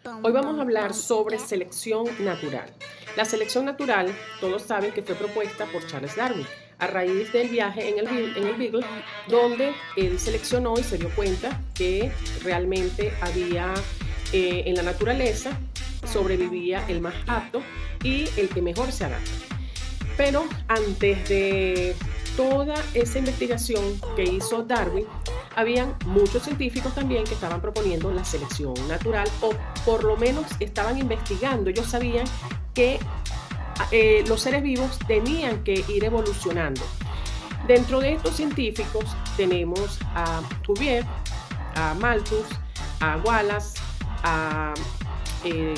Hoy vamos a hablar sobre selección natural. La selección natural, todos saben que fue propuesta por Charles Darwin a raíz del viaje en el Beagle, donde él seleccionó y se dio cuenta que realmente había en la naturaleza sobrevivía el más apto y el que mejor se adapta. Pero antes de toda esa investigación que hizo Darwin, habían muchos científicos también que estaban proponiendo la selección natural o por lo menos estaban investigando. Ellos sabían que los seres vivos tenían que ir evolucionando. Dentro de estos científicos tenemos a Cuvier, a Malthus, a Wallace, a, eh,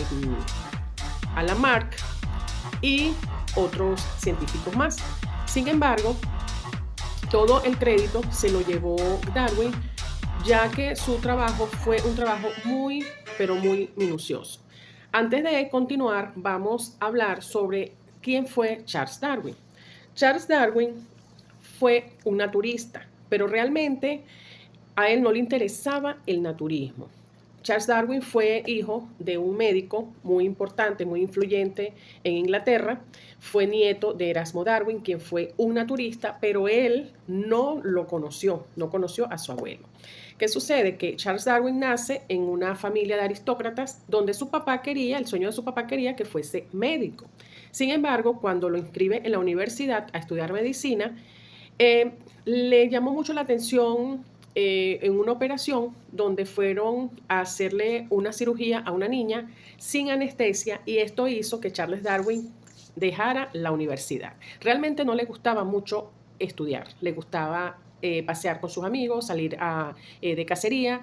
a Lamarck y otros científicos más. Sin embargo, todo el crédito se lo llevó Darwin, ya que su trabajo fue un trabajo muy, pero muy minucioso. Antes de continuar, vamos a hablar sobre quién fue Charles Darwin. Charles Darwin fue un naturista, pero realmente a él no le interesaba el naturismo. Charles Darwin fue hijo de un médico muy importante, muy influyente en Inglaterra. Fue nieto de Erasmo Darwin, quien fue un naturista, pero él no lo conoció, no conoció a su abuelo. ¿Qué sucede? Que Charles Darwin nace en una familia de aristócratas donde su papá quería, el sueño de su papá quería que fuese médico. Sin embargo, cuando lo inscribe en la universidad a estudiar medicina, le llamó mucho la atención en una operación donde fueron a hacerle una cirugía a una niña sin anestesia y esto hizo que Charles Darwin dejara la universidad. Realmente no le gustaba mucho estudiar, le gustaba pasear con sus amigos, salir de cacería,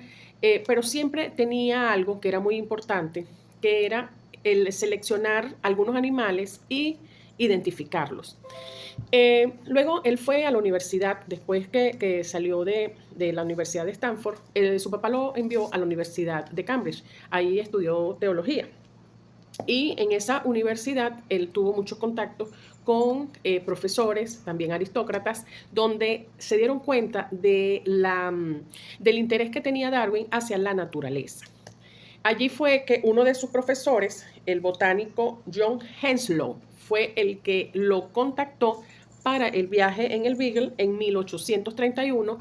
pero siempre tenía algo que era muy importante, que era el seleccionar algunos animales y identificarlos. Luego él fue a la universidad, después que salió de la Universidad de Stanford, su papá lo envió a la Universidad de Cambridge, ahí estudió teología. Y en esa universidad él tuvo mucho contacto con profesores, también aristócratas, donde se dieron cuenta del interés que tenía Darwin hacia la naturaleza. Allí fue que uno de sus profesores, el botánico John Henslow, fue el que lo contactó para el viaje en el Beagle en 1831,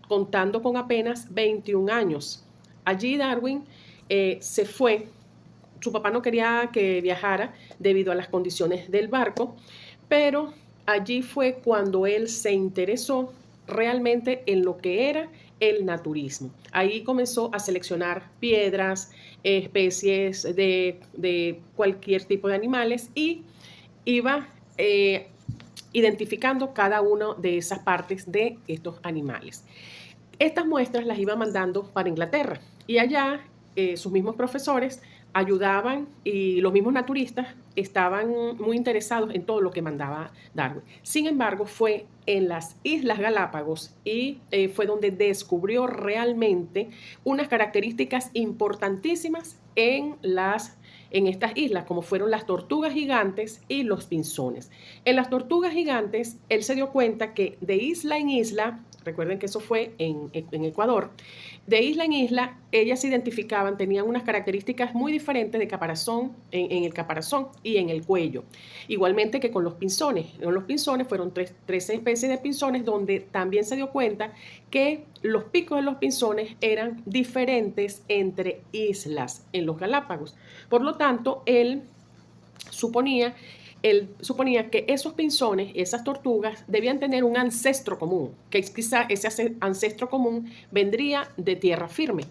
contando con apenas 21 años. Allí Darwin se fue. Su papá no quería que viajara debido a las condiciones del barco, pero allí fue cuando él se interesó realmente en lo que era el naturismo. Ahí comenzó a seleccionar piedras, especies de cualquier tipo de animales y iba identificando cada una de esas partes de estos animales. Estas muestras las iba mandando para Inglaterra y allá sus mismos profesores ayudaban y los mismos naturistas estaban muy interesados en todo lo que mandaba Darwin. Sin embargo, fue en las Islas Galápagos y fue donde descubrió realmente unas características importantísimas en estas islas, como fueron las tortugas gigantes y los pinzones. En las tortugas gigantes, él se dio cuenta que de isla en isla, recuerden que eso fue en Ecuador, de isla en isla, ellas se identificaban, tenían unas características muy diferentes de caparazón, en el caparazón y en el cuello. Igualmente que con los pinzones. En los pinzones fueron 13 especies de pinzones donde también se dio cuenta que los picos de los pinzones eran diferentes entre islas en los Galápagos. Por lo tanto, él suponía que esos pinzones, esas tortugas, debían tener un ancestro común, que quizá ese ancestro común vendría de tierra firme.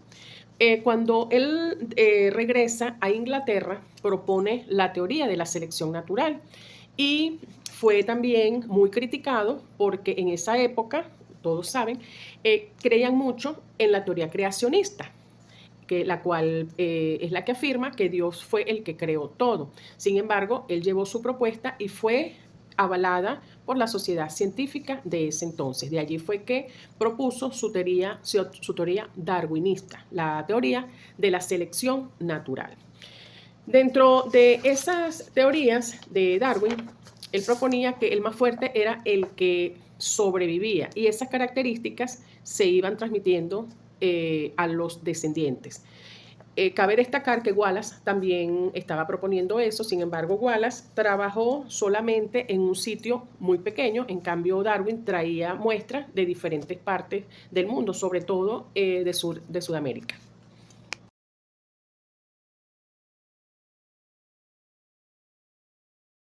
Cuando él regresa a Inglaterra, propone la teoría de la selección natural y fue también muy criticado porque en esa época, todos saben, creían mucho en la teoría creacionista, la cual es la que afirma que Dios fue el que creó todo. Sin embargo, él llevó su propuesta y fue avalada por la sociedad científica de ese entonces. De allí fue que propuso su teoría darwinista, la teoría de la selección natural. Dentro de esas teorías de Darwin, él proponía que el más fuerte era el que sobrevivía y esas características se iban transmitiendo a los descendientes. Cabe destacar que Wallace también estaba proponiendo eso, sin embargo Wallace trabajó solamente en un sitio muy pequeño, en cambio Darwin traía muestras de diferentes partes del mundo, sobre todo de Sudamérica.